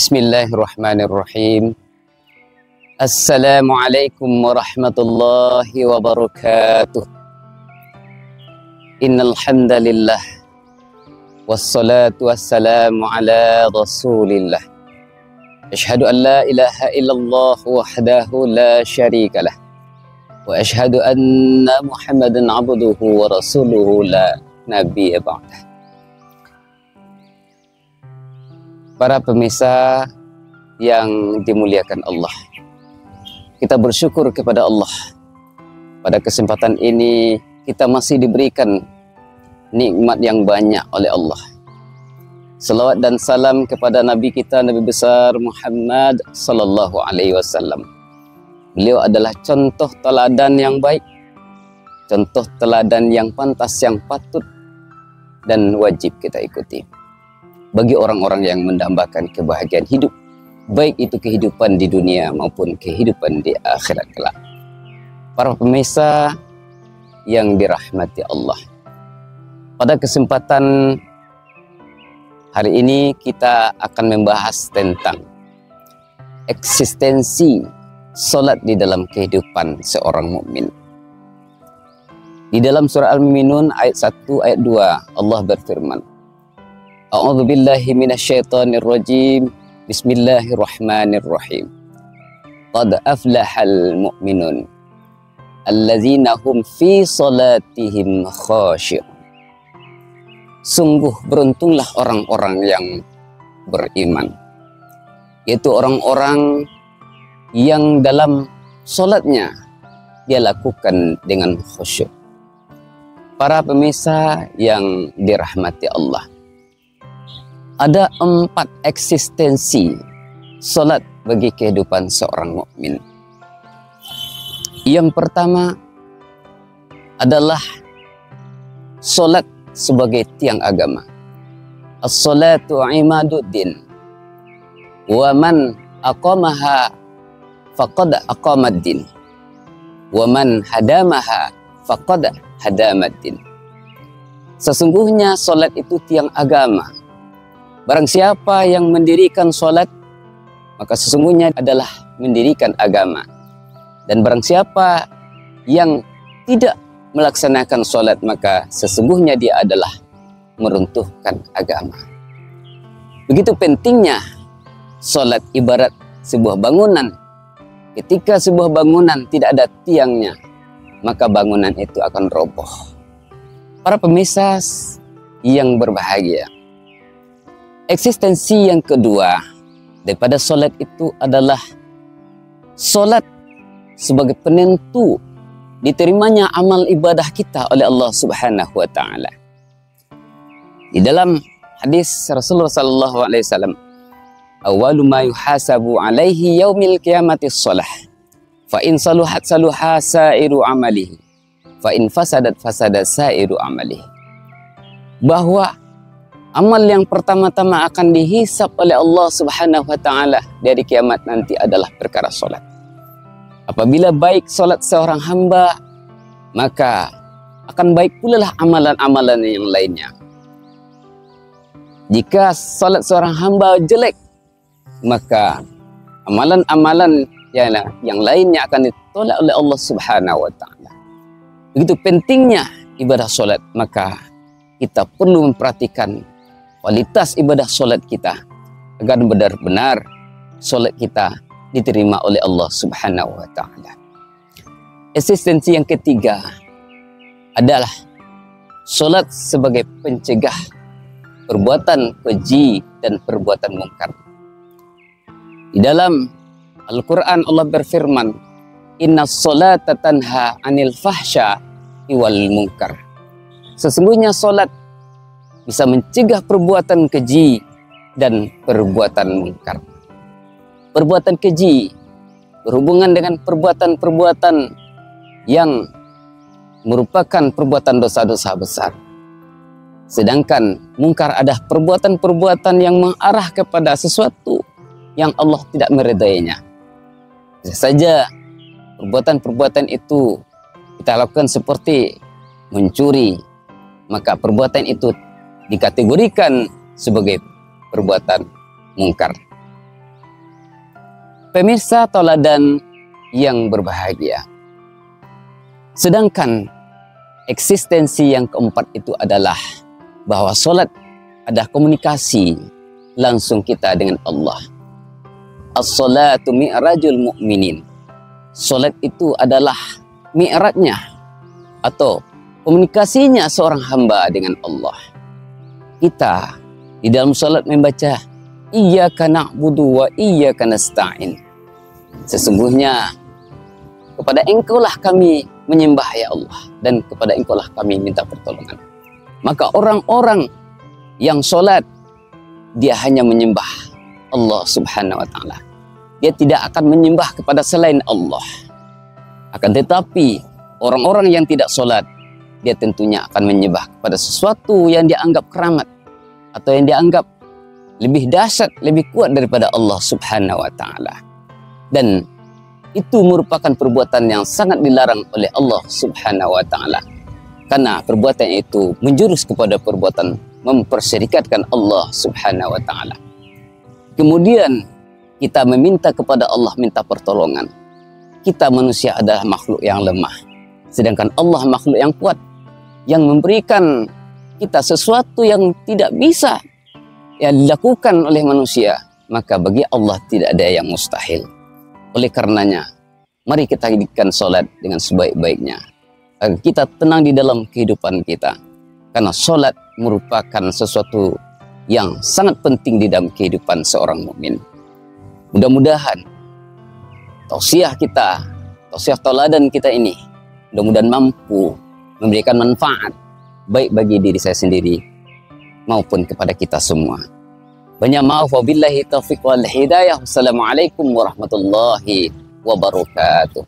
Bismillahirrahmanirrahim. Assalamualaikum warahmatullahi wabarakatuh. Innal hamdalillah wassalatu wassalamu ala rasulillah. Asyhadu an la ilaha illallah wahdahu la syarikalah. Wa asyhadu anna Muhammadan abduhu wa rasuluhu la nabiyya ba'dah. Para pemirsa yang dimuliakan Allah, kita bersyukur kepada Allah. Pada kesempatan ini kita masih diberikan nikmat yang banyak oleh Allah. Selawat dan salam kepada Nabi kita, Nabi besar Muhammad sallallahu alaihi wasallam. Beliau adalah contoh teladan yang baik, contoh teladan yang pantas, yang patut dan wajib kita ikuti bagi orang-orang yang mendambakan kebahagiaan hidup, baik itu kehidupan di dunia maupun kehidupan di akhirat kelak. Para pemirsa yang dirahmati Allah, pada kesempatan hari ini kita akan membahas tentang eksistensi salat di dalam kehidupan seorang mukmin. Di dalam surah Al-Mu'minun ayat 1 ayat 2 Allah berfirman, A'udzu billahi minasyaitonir rajim. Bismillahirrahmanirrahim. Qad aflahal mu'minun alladzina hum fi salatihim khashi'un. Sungguh beruntunglah orang-orang yang beriman, yaitu orang-orang yang dalam salatnya dia lakukan dengan khusyuk. Para pemirsa yang dirahmati Allah, ada 4 eksistensi salat bagi kehidupan seorang mukmin. Yang pertama adalah salat sebagai tiang agama. As-salatu imaduddin. Wa man aqamaha faqad aqamaddin. Wa man hadamaha faqad hadamaddin. Sesungguhnya salat itu tiang agama. Barang siapa yang mendirikan salat, maka sesungguhnya adalah mendirikan agama. Dan barang siapa yang tidak melaksanakan salat, maka sesungguhnya dia adalah meruntuhkan agama. Begitu pentingnya salat, ibarat sebuah bangunan. Ketika sebuah bangunan tidak ada tiangnya, maka bangunan itu akan roboh. Para pemirsa yang berbahagia, eksistensi yang kedua daripada salat itu adalah salat sebagai penentu diterimanya amal ibadah kita oleh Allah Subhanahu wa taala. Di dalam hadis Rasulullah sallallahu alaihi wasallam, awwalu ma yuhasabu alaihi yaumil qiyamati shalah. Fa in saluhat saluha sairu amalihi. Fa in fasadat fasada sairu amalihi. Bahwa amal yang pertama-tama akan dihisap oleh Allah Subhanahu wa taala dari kiamat nanti adalah perkara salat. Apabila baik salat seorang hamba, maka akan baik pula lah amalan-amalan yang lainnya. Jika salat seorang hamba jelek, maka amalan-amalan yang lainnya akan ditolak oleh Allah Subhanahu wa taala. Begitu pentingnya ibadah salat, maka kita perlu memperhatikan kualitas ibadah salat kita agar benar-benar salat kita diterima oleh Allah Subhanahu wa taala. Eksistensi yang ketiga adalah salat sebagai pencegah perbuatan keji dan perbuatan mungkar. Di dalam Al-Qur'an Allah berfirman, "Innas salata tanha 'anil fahsya'i wal munkar." Sesungguhnya salat bisa mencegah perbuatan keji dan perbuatan mungkar. Perbuatan keji berhubungan dengan perbuatan-perbuatan yang merupakan perbuatan dosa-dosa besar. Sedangkan mungkar adalah perbuatan-perbuatan yang mengarah kepada sesuatu yang Allah tidak meridainya. Bisa saja perbuatan-perbuatan itu kita lakukan seperti mencuri, maka perbuatan itu dikategorikan sebagai perbuatan mungkar. Pemirsa tauladan yang berbahagia. Sedangkan eksistensi yang keempat itu adalah bahwa solat ada komunikasi langsung kita dengan Allah. As-salatu mi'rajul mu'minin. Solat itu adalah mi'rajnya atau komunikasinya seorang hamba dengan Allah. Kita di dalam solat membaca iyyaka na'budu wa iyyaka nasta'in. Sesungguhnya kepada Engkaulah kami menyembah ya Allah, dan kepada Engkaulah kami minta pertolongan. Maka orang-orang yang sholat, dia hanya menyembah Allah subhanahu wa ta'ala. Dia tidak akan menyembah kepada selain Allah. Akan tetapi orang-orang yang tidak sholat, dia tentunya akan menyembah kepada sesuatu yang dia anggap keramat, atau yang dia anggap lebih dahsyat, lebih kuat daripada Allah subhanahu wa ta'ala. Dan itu merupakan perbuatan yang sangat dilarang oleh Allah subhanahu wa ta'ala. Karena perbuatan itu menjurus kepada perbuatan mempersyarikatkan Allah subhanahu wa ta'ala. Kemudian kita meminta kepada Allah, minta pertolongan. Kita manusia adalah makhluk yang lemah. Sedangkan Allah makhluk yang kuat, yang memberikan kita sesuatu yang tidak bisa yang dilakukan oleh manusia. Maka bagi Allah tidak ada yang mustahil. Oleh karenanya, mari kita jadikan solat dengan sebaik-baiknya, agar kita tenang di dalam kehidupan kita. Karena solat merupakan sesuatu yang sangat penting di dalam kehidupan seorang mukmin. Mudah-mudahan tausiah kita, tausiah tauladan kita ini, mudah-mudahan mampu memberikan manfaat baik bagi diri saya sendiri maupun kepada kita semua. Banyak maaf, wabillahi taufiq wal hidayah. Wassalamualaikum warahmatullahi wabarakatuh.